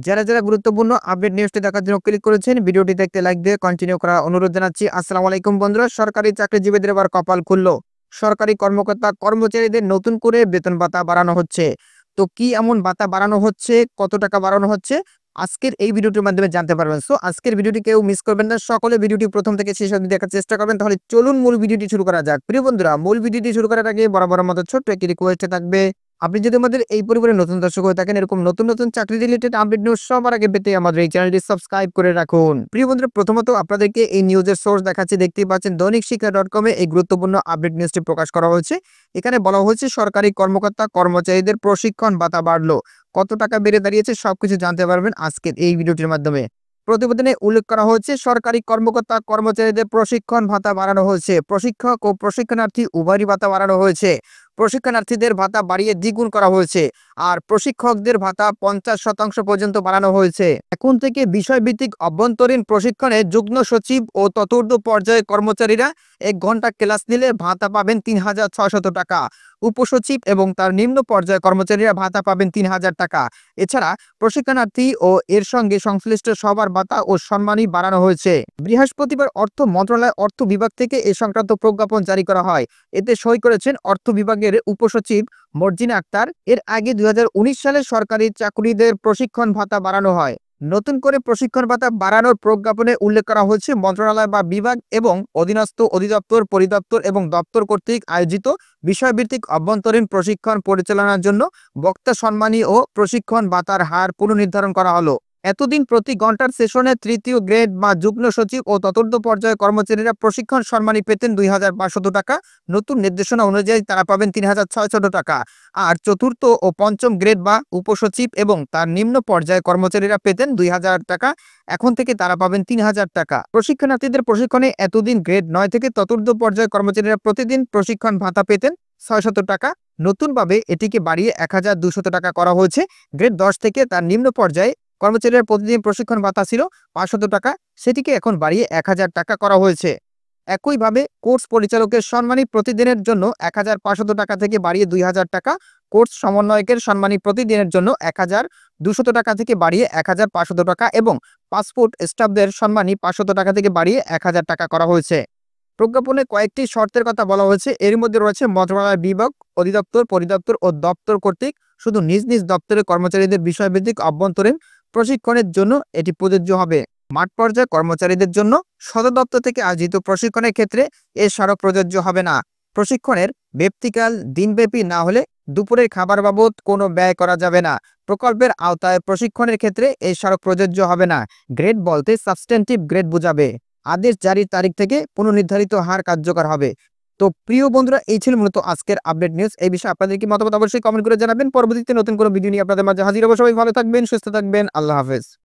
যারা গুরুত্বপূর্ণ আপডেট নিউজটি দেখার জন্য ক্লিক করেছেন, ভিডিওটি দেখতে লাইক দিয়ে কন্টিনিউ করার অনুরোধ জানাচ্ছি। আসসালামু আলাইকুম বন্ধুরা, সরকারি চাকরিজীবীদের এবার কপাল খুললো। সরকারি কর্মকর্তা কর্মচারীদের নতুন করে বেতন ভাতা বাড়ানো হচ্ছে। তো কি এমন ভাতা বাড়ানো হচ্ছে, কত টাকা বাড়ানো হচ্ছে, আজকের এই ভিডিওটির মাধ্যমে জানতে পারবেন। সো আজকের ভিডিওটি কেউ মিস করবেন না, সকলে ভিডিওটি প্রথম থেকে শেষ অবধি দেখার চেষ্টা করবেন। তাহলে চলুন মূল ভিডিওটি শুরু করা যাক। প্রিয় বন্ধুরা, মূল ভিডিওটি শুরু করার আগে বরাবর মতো ছোট্ট একটি রিকোয়েস্ট থাকবে। আপনি যদি আমাদের এই পরিবারের নতুন দর্শক হয়ে থাকেন, এরকম নতুন চাকরি রিলেটেড আপডেট নিউজ সবার আগে পেতে আমাদের এই চ্যানেলটি সাবস্ক্রাইব করে রাখুন। প্রিয় বন্ধুরা, প্রথমত আপনাদেরকে এই নিউজের সোর্স দেখাচ্ছি। দেখতেই পাচ্ছেন দৈনিক শিক্ষা.com এ এই গুরুত্বপূর্ণ আপডেট নিউজটি প্রকাশ করা হয়েছে। এখানে বলা হয়েছে সরকারি কর্মকর্তা কর্মচারীদের প্রশিক্ষণ ভাতা বাড়লো। কত টাকা বেড়ে দাঁড়িয়েছে সবকিছু জানতে পারবেন আজকের এই ভিডিওটির মাধ্যমে। প্রতিবেদনে উল্লেখ করা হয়েছে সরকারি কর্মকর্তা কর্মচারীদের প্রশিক্ষণ ভাতা বাড়ানো হয়েছে। প্রশিক্ষক ও প্রশিক্ষণার্থী উভয়েরই ভাতা বাড়ানো হয়েছে। প্রশিক্ষণার্থীদের ভাতা বাড়িয়ে দ্বিগুণ করা হয়েছে, আর প্রশিক্ষকদের ভাতা 50% পর্যন্ত বাড়ানো হয়েছে। এখন থেকে বিষয়ভিত্তিক অভ্যন্তরীণ প্রশিক্ষণে যুগ্ম সচিব ও চতুর্থ পর্যায়ে কর্মচারীরা 1 ঘন্টা ক্লাস নিলে ভাতা পাবেন 3600 টাকা। উপসচিব এবং তার নিম্ন পর্যায়ে কর্মচারীরা ভাতা পাবেন 3000 টাকা। এছাড়া প্রশিক্ষণার্থী ও এর সঙ্গে সংশ্লিষ্ট সবার ভাতা ও সম্মানী বাড়ানো হয়েছে। বৃহস্পতিবার অর্থ মন্ত্রণালয় অর্থ বিভাগ থেকে এ সংক্রান্ত প্রজ্ঞাপন জারি করা হয়। এতে সই করেছেন অর্থ বিভাগের উপসচিব মর্জিনা আক্তার। এর আগে 2019 সালে সরকারি চাকরিদের প্রশিক্ষণ ভাতা বাড়ানো হয়। নতুন করে প্রশিক্ষণ ভাতা বাড়ানোর প্রজ্ঞাপনে উল্লেখ করা হয়েছে মন্ত্রণালয় বা বিভাগ এবং অধীনস্থ অধিদপ্তর, পরিদপ্তর এবং দপ্তর কর্তৃক আয়োজিত বিষয়ভিত্তিক অভ্যন্তরীণ প্রশিক্ষণ পরিচালনার জন্য বক্তা সম্মানী ও প্রশিক্ষণ ভাতার হার পুনর্নির্ধারণ করা হলো। এতদিন প্রতি ঘন্টার সেশনে তৃতীয় গ্রেড বা যুগ্ম সচিব ও চতুর্থ পর্যায়ে কর্মচারীরা প্রশিক্ষণ সম্মানী পেতেন 2500 টাকা। নতুন নির্দেশনা অনুযায়ী তারা পাবেন 3600 টাকা। আর চতুর্থ ও পঞ্চম গ্রেড বা উপসচিব এবং তার নিম্ন পর্যায়ে কর্মচারীরা পেতেন 2000 টাকা। এখন থেকে তারা পাবেন 3000 টাকা। প্রশিক্ষণার্থীদের প্রশিক্ষণে এতদিন গ্রেড 9 থেকে চতুর্থ পর্যায়ে কর্মচারীরা প্রতিদিন প্রশিক্ষণ ভাতা পেতেন 600 টাকা। নতুনভাবে এটিকে বাড়িয়ে 1200 টাকা করা হয়েছে। গ্রেড 10 থেকে তার নিম্ন পর্যায়ে কর্মচারীরা প্রতিদিন প্রশিক্ষণ ভাতা ছিল 500 টাকা, সেটিকে এখন বাড়িয়ে 1000 টাকা করা হয়েছে। একইভাবে কোর্স পরিচালকের সম্মানী প্রতিদিনের জন্য 1500 টাকা থেকে বাড়িয়ে 2000 টাকা, কোর্স সমন্বয়কের সম্মানী প্রতিদিনের জন্য 1200 টাকা থেকে বাড়িয়ে 1500 টাকা এবং পাসপোর্ট স্টাফদের সম্মানী 500 টাকা থেকে বাড়িয়ে 1000 টাকা করা হয়েছে। প্রজ্ঞাপনে কয়েকটি শর্তের কথা বলা হয়েছে। এর মধ্যে রয়েছে মন্ত্রণালয়, বিভাগ, অধিদপ্তর, পরিদপ্তর ও দপ্তর কর্তৃক শুধু নিজ নিজ দপ্তরের কর্মচারীদের বিষয়ভিত্তিক অভ্যন্তরীণ প্রশিক্ষণের জন্য এটি প্রযোজ্য হবে। মাঠ পর্যায়ে কর্মচারীদের জন্য সদর দপ্তর থেকে আয়োজিত প্রশিক্ষণের ক্ষেত্রে এ স্মারক প্রযোজ্য হবে না। প্রশিক্ষণের ব্যক্তিকাল দিনব্যাপী না হলে দুপুরের খাবার বাবদ কোনো ব্যয় করা যাবে না। প্রকল্পের আওতায় প্রশিক্ষণের ক্ষেত্রে এই স্মারক প্রযোজ্য হবে না। গ্রেড বলতে সাবস্টেন্টিভ গ্রেড বোঝাবে। আদেশ জারির তারিখ থেকে পুনর্নির্ধারিত হার কার্যকর হবে। তো প্রিয় বন্ধুরা, এই ছিল মূলত আজকের আপডেট নিউজ। এই বিষয়ে আপনাদের কি মতামত অবশ্যই কমেন্ট করে জানাবেন। পরবর্তীতে নতুন কোনো ভিডিও নিয়ে আপনাদের মাঝে হাজির হবো। সবাই ভালো থাকবেন, সুস্থ থাকবেন। আল্লাহ হাফেজ।